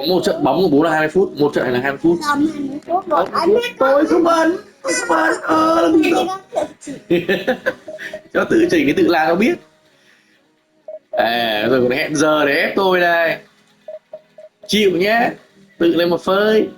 Một trận bóng của bố là 20 phút, một trận này là 20 phút. Tầm 20 phút rồi. Tôi không bận, cho tự chỉnh cái tự làm nó biết. À rồi còn hẹn giờ để ép tôi đây. Chịu nhé, tự lên một phơi.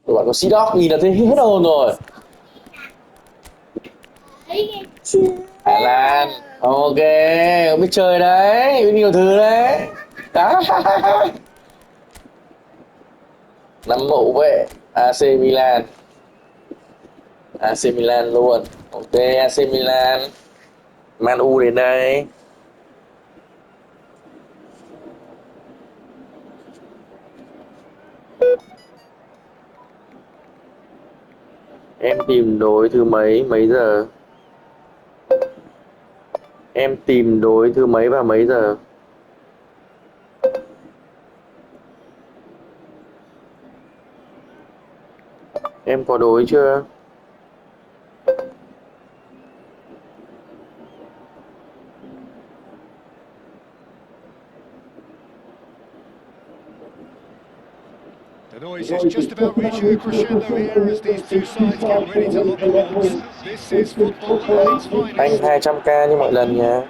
Các bạn có sĩ đóc nhìn là thấy hết hồn rồi. Hà Lan, ok, biết chơi đấy, biết nhiều thứ đấy. Đó. Nắm hậu vệ AC Milan, AC Milan luôn. Ok, AC Milan, Man U đến đây. Em tìm đối thứ mấy, mấy giờ? Em tìm đối thứ mấy và mấy giờ? Em có đối chưa? The noise is just about reaching a crescendo here as these two sides get ready to lock horns. This is football at its Anh finest. 200k như mọi lần nhé.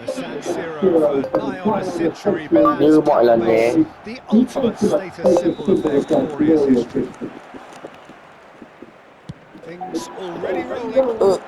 The San Siro for nigh on a century belongs Như mọi lần nhé. Calames, the ultimate status symbol of their glorious history. Things already rolling.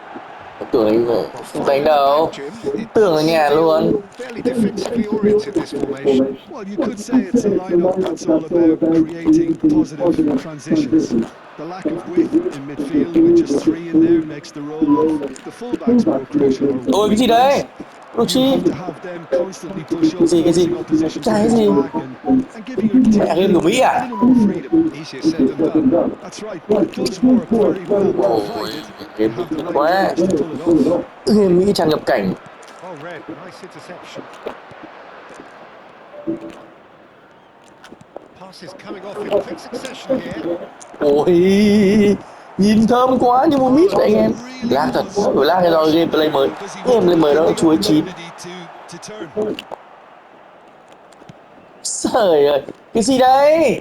Tưởng là Well, đánh following the pack, đầu. Jim, it Tưởng là does nhà feel luôn. fairly defensively oriented, this formation. Well, you could say it's a lineup that's all about creating positive transitions. The lack of width in midfield with just three in there makes the role of the fullbacks more crucial, or Ôi cái wing gì đấy? backs. You Luchi. have to have them constantly push Cái up, gì cái gì? forcing opposition to Cái push gì? back and giving your Mẹ team game của Mỹ a à? little more freedom. Easier said than done. That's right, but it does work very well, Ôi provided you game have the Mỹ right quá. players to pull it off. Game Mỹ tràn nhập cảnh. Well read, nice interception. Passes coming off in quick succession here. Ôi nhìn thơm quá như một mít đấy anh Haaland em. really Lag thật. was Rồi lag rồi game fortunate play there mới. because he was Game play mới given đó the chuối chín. opportunity to turn. Trời ơi. Cái gì đấy?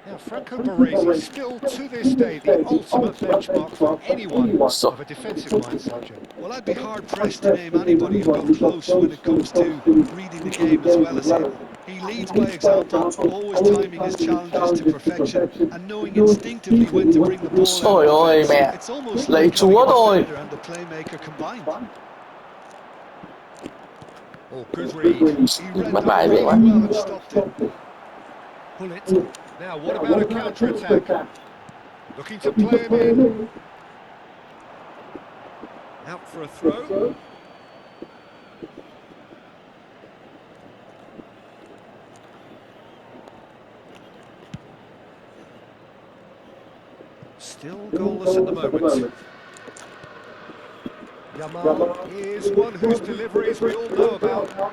Now Franco Baresi, still to this day the ultimate benchmark for anyone Sao? of a defensive mindset, Jim. Well, I'd be hard-pressed to name anybody who've got close when it comes to reading the game as well as him. He leads by example, always timing his challenges to perfection and knowing instinctively when to bring the ball out of Trời ơi defence. mẹ. It's almost Lấy like having a chúa thôi. defender and the playmaker combined. Oh, good read. He read Bắt that bài dễ really quá. well and stopped it. Pull it. Now, what about a counter-attack? Looking to play him in. Out for a throw. Still goalless at the moment. Yamal is one whose deliveries we all know about. Not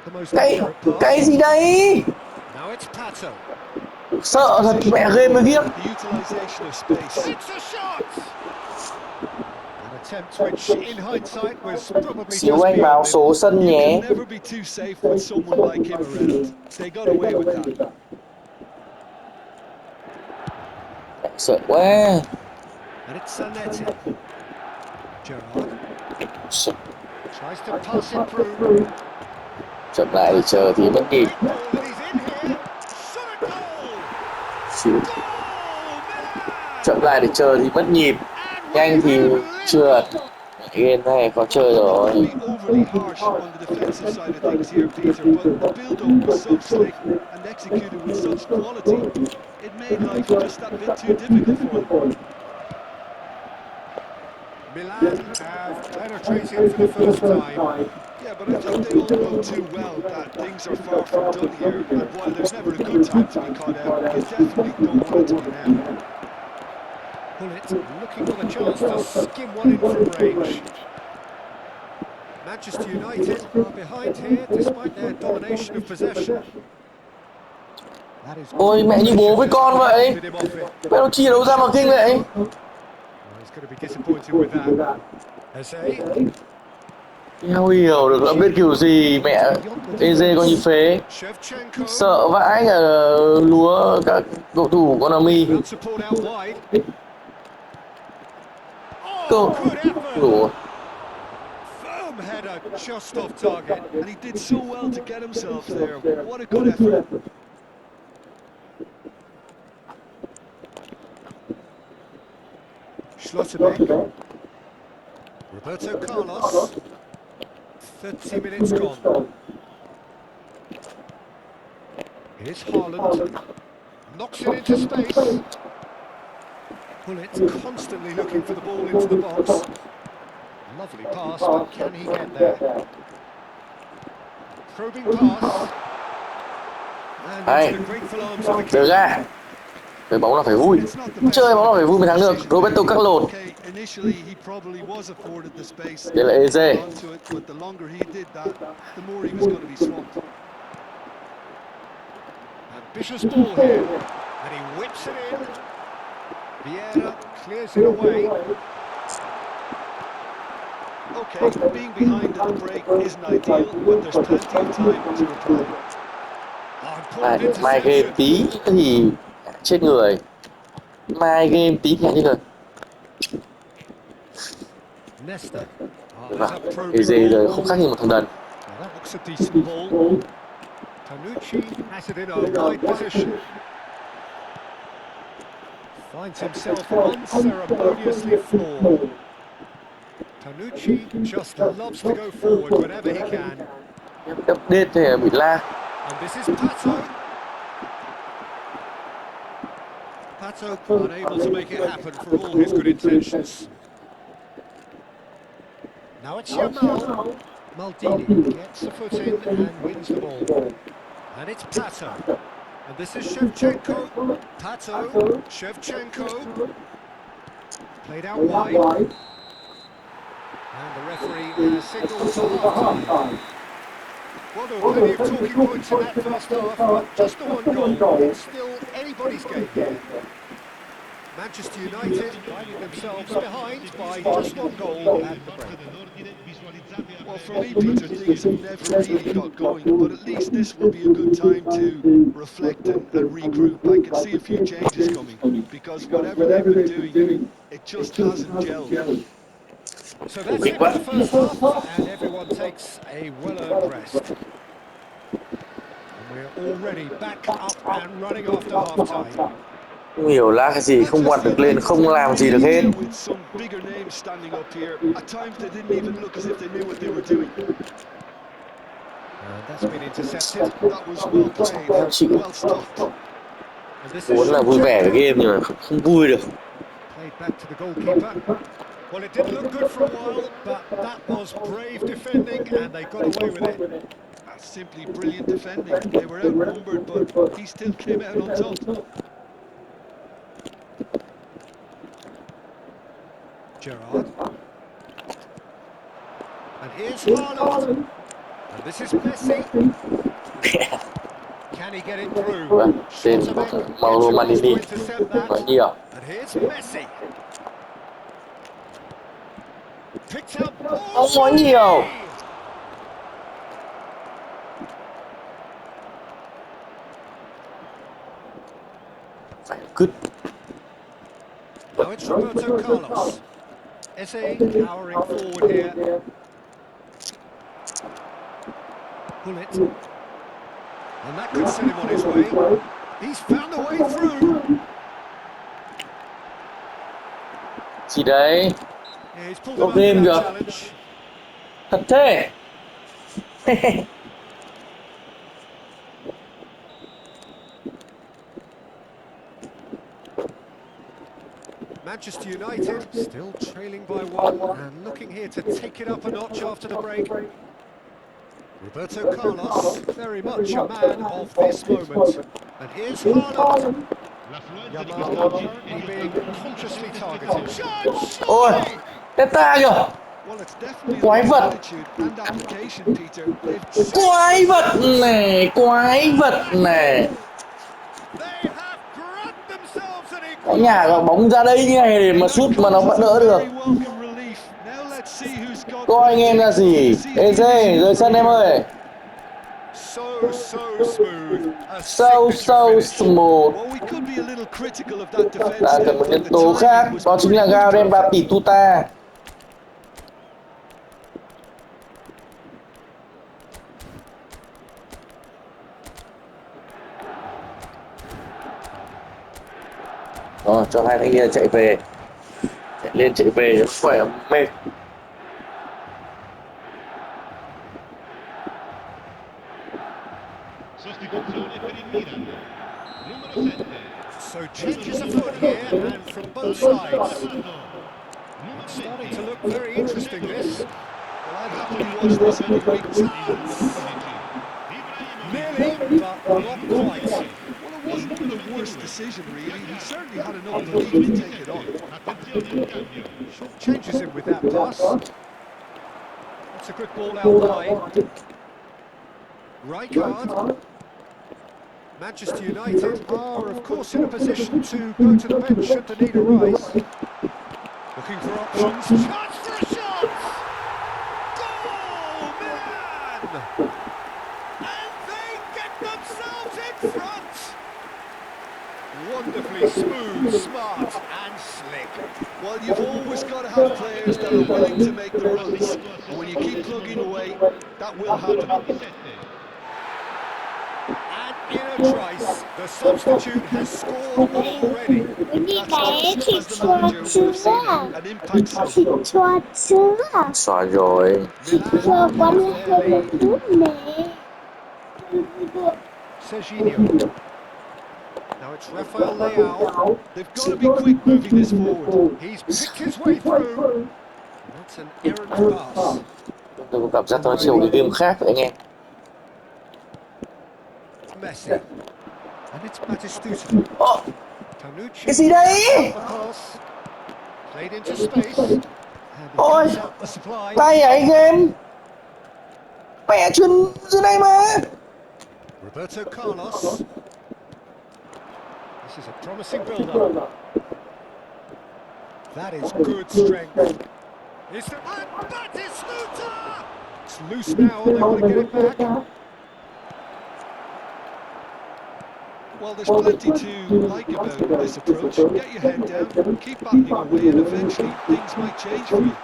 the most Cái accurate pass. cái gì đây? Now it's Pato. Sợ thật mẹ game mới biết. The utilisation of space. It's a shot! An attempt which, in hindsight, was probably Xíu just anh báo beyond him. số sân You can nhé. never be too safe with someone like him around. They got away with that. Sợ quá. And it's Zanetti. Gerrard Sợ. tries to pass it through. Chậm lại để chờ thì vẫn kịp. Great ball, and he's in here. Shot at goal! Chịu. Goal! Milan! Chậm lại để chờ thì mất nhịp. And we Nhanh thì have trượt. level! Game này khó chơi I don't want to rồi. be overly harsh on the defensive side of things here, Peter, but the build-up was so slick and executed with such quality, it made life just that bit too difficult for them. Milan have penetrated for the first time. Yeah, but I think they all know too well that things are far from done here, and while there's never a good time to be caught out, you definitely don't want it to be now. Pullet looking for the chance to skim one in from range. Manchester United are behind here despite their domination of possession. That is Ôi good mẹ như bố với preciousness, con but it vậy. ended him off it. Mẹ nó chia đấu ra mà kinh vậy. Well, he's going to be disappointed with that. Eze, Không hiểu được nó biết kiểu gì mẹ. EZ coi như phế. Shevchenko. Sợ vãi cả lúa các cầu thủ Konami. Found support out wide. Cơ. Oh, good effort. Đủ. Firm header just off target, and he did so well to get himself there. What a good effort. Schlotterbeck. Roberto Carlos. 30 minutes gone. Here's Haaland. Knocks it into space. Pullet constantly looking for the ball into the box. Lovely pass, but can he get there? Probing pass. And into the grateful arms of the Giờ keeper. ra. Chơi bóng là phải vui. Chơi bóng là phải vui mới thắng được. Roberto Carlos. Okay, initially he probably was afforded the space Đây là to EZ. hold on to it, but the longer he did that, the more he was going to be swamped. Ambitious ball here. And he whips it in. Vieira clears it away. Okay, being behind at the break isn't ideal, but there's plenty of time to reply. Mai Important game interception. tí thì chết người. Mai game tí thì chết người. Nesta. Được There's rồi. a probing EZ giờ ball. không khác như một thằng đần. Now that looks a decent ball. Tanucci has it in a wide position. Finds himself unceremoniously floored. Tanucci just loves to go forward whenever he can. Update thì bị la. And this is Pato. Pato unable to make it happen for all his good intentions. Now it's Yamal. Maldini gets a foot in and wins the ball. And it's Pato. And this is Shevchenko. Pato. Shevchenko. Played out wide. And the referee has signalled for half-time. Well, there were plenty of talking points in that first half, but just the one goal. It's still anybody's game here. Manchester United finding themselves behind by just one goal at the break. Well, for me, Peter, things have never really got going, but at least this will be a good time to reflect and regroup. I can see a few changes coming, because whatever they've been doing, it just hasn't gelled. So that's it for the first half, and everyone takes a well-earned rest. And we're already back up and running after half-time. Không hiểu la cái gì, không quạt được lên, không làm gì được hết. With some bigger names standing up here, at times they didn't even look as if they knew what they were doing. And that's been intercepted. That was well played, well stopped. And this is Muốn là vui vẻ với Shevchenko. game nhưng mà không vui được. Played back to the goalkeeper. Well, it didn't look good for a while, but that was brave defending, and they got away with it. That's simply brilliant defending. They were outnumbered, but he still came out on top. Gerrard. And here's Haaland. And this is Messi. Can he get it through? Tên Schlotterbeck gets Mauro across to Maldini intercept that. nói nhiều. And here's Messi. Picked up Không nói nhiều. Phải cứt. Now it's Roberto Carlos. Eze powering forward here. Pull it. And that could send him on his way. He's found a way through. Gì đấy? Yeah, he's pulled Có him under game that kìa. challenge. Thật thế. Manchester United still trailing by one and looking here to take it up a notch after the break. Roberto Carlos, very much a man of this moment. And here's Haaland. Yamal currently being consciously targeted. Chance, Ôi, surely! Teta kìa. Well, it's definitely the Quái right vật. attitude and application, Peter. They've Quái vật này, quái vật này. They have grabbed themselves an Cái nhà có bóng ra đây như này để mà that sút mà nó comes vẫn as đỡ a được. very welcome relief. Now let's see who's got Coi anh em ra gì. Eze, rời sân em ơi. so smooth. A So signature finish. smooth. Well, we could be a little critical of that defense Ta there, cần một but nhân the tố khác, timing was đó chính là pretty much Garen perfect. Batistuta. Rồi, cho hai thanh niên chạy về. Chạy lên chạy về cho khỏe mệt. So changes afoot here and from both sides. It's starting to look very interesting, this. Well, I'd happily watch this every week. Nearly, but not quite. Well, it wasn't the worst decision, really. He certainly had enough belief to take it on. Short changes in with that pass. That's a good ball out wide. Rijkaard. Manchester United are, of course, in a position to go to the bench should the need arise. Looking for options. Chance for a shot! Goal, Milan! And they get themselves in front! Wonderfully smooth, smart and slick. Well, you've always got to have players that are willing to make the runs. And when you keep plugging away, that will happen. And in a trice, the substitute has scored already. That's us, as the manager, would have seen it. An impact sub. Cho chưa? Xóa rồi. Milan Cho con have their hơi lead. một chút nè. Serginho. Now it's Rafael Leao. They've got to be quick moving this forward. He's picked his way through. That's an errant pass. Tôi có cảm giác nó chiều cái game khác vậy anh em. Messi. And it's Batistuta. Ồ, Tanucci. cái gì đấy? Across. Played into space. And he Ôi, cuts out the supply. tay à anh em. Mẹ chân dưới đây mà. Roberto Carlos. This is a promising build-up. That is good strength. It's the and Batistuta! It's loose now and they want to get it back. Well, there's plenty to like about this approach. Get your head down, keep backing away, and eventually things might change for you.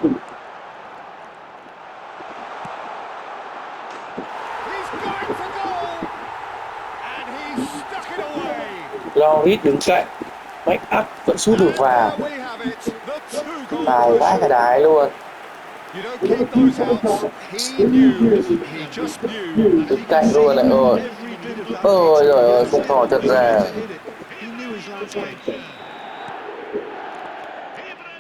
He's going for goal! And he's stuck it away! Loris đứng cạnh. Make up vẫn sút được vào. And there we have it, the two-goal Tài vãi cả version. đái luôn. You don't keep those outs. He knew. He just knew. Đứng cạnh luôn lại rồi. Every bit of that Ôi makes giời ơi, sense. không thò thật He ra. wanted to hit it. He knew his landscape.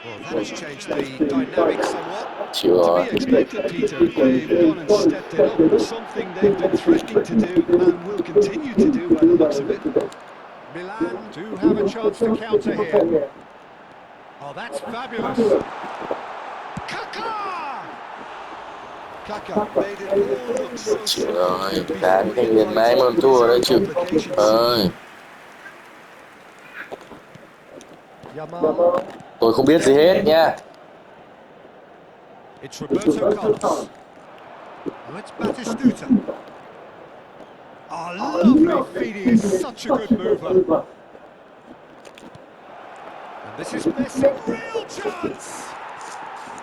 Well, that has changed the dynamic somewhat. Chịu To rồi. be expected, Peter. They've gone and stepped it up. Something they've been threatening to do and will continue to do by the looks of it. Milan do have a chance to counter here. Oh, that's fabulous. Kaká! Kaka made it all look so Chịu simple rồi, đá before he cái liền invites máy mà all thua his đấy own chịu. complications. Ơi, Yamal. tôi không biết gì hết nha. It's Roberto Carlos. Oh, it's Batistuta. Oh, lovely feed. He is such a good mover. And this is Messi. Real chance!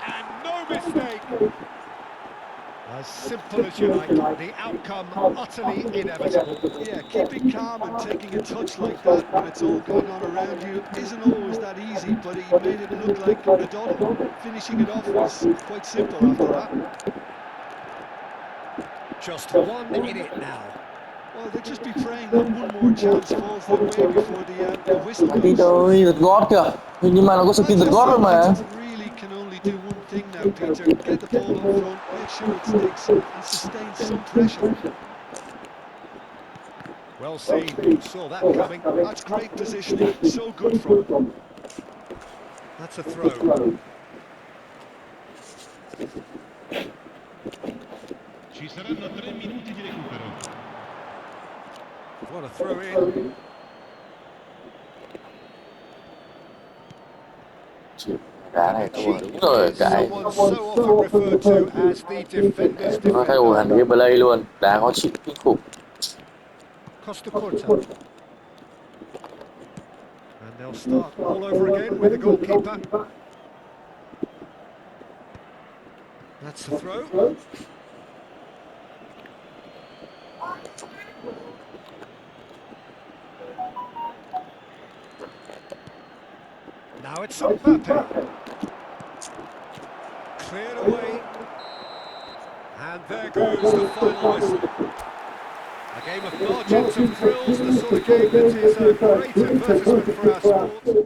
And no mistake. As simple as you like. The outcome utterly inevitable. Yeah, keeping calm and taking a touch like that when it's all going on around you isn't always that easy, but he made it look like a dawdle. Finishing it off was quite simple after that. Just one in it now. Well, they'll just be praying that one more chance falls their way before the whistle Đi goes. thôi, giật gót kìa. Nhưng mà nó có Well, skin that giật just gót rồi seems it mà. really can only do one thing now, Peter. Get the ball up front, make sure it sticks, and sustain some pressure. Well seen. Saw that coming. That's great positioning, so good from him. That's a throw. Ci saranno 3 minuti di recupero. What a throw in. Chịu, đá này thua Kenichi đúng rồi, is cái. someone so often referred to as the defender's Nó thay đổi defender. hẳn cái play luôn, đá khó chịu kinh khủng. Costa Curta. And they'll start all over again with the goalkeeper. That's the throw. Now it's Mbappe. Cleared away. And there goes the final whistle. A game of margins, of thrills, the sort of game that is a great advertisement for our sport.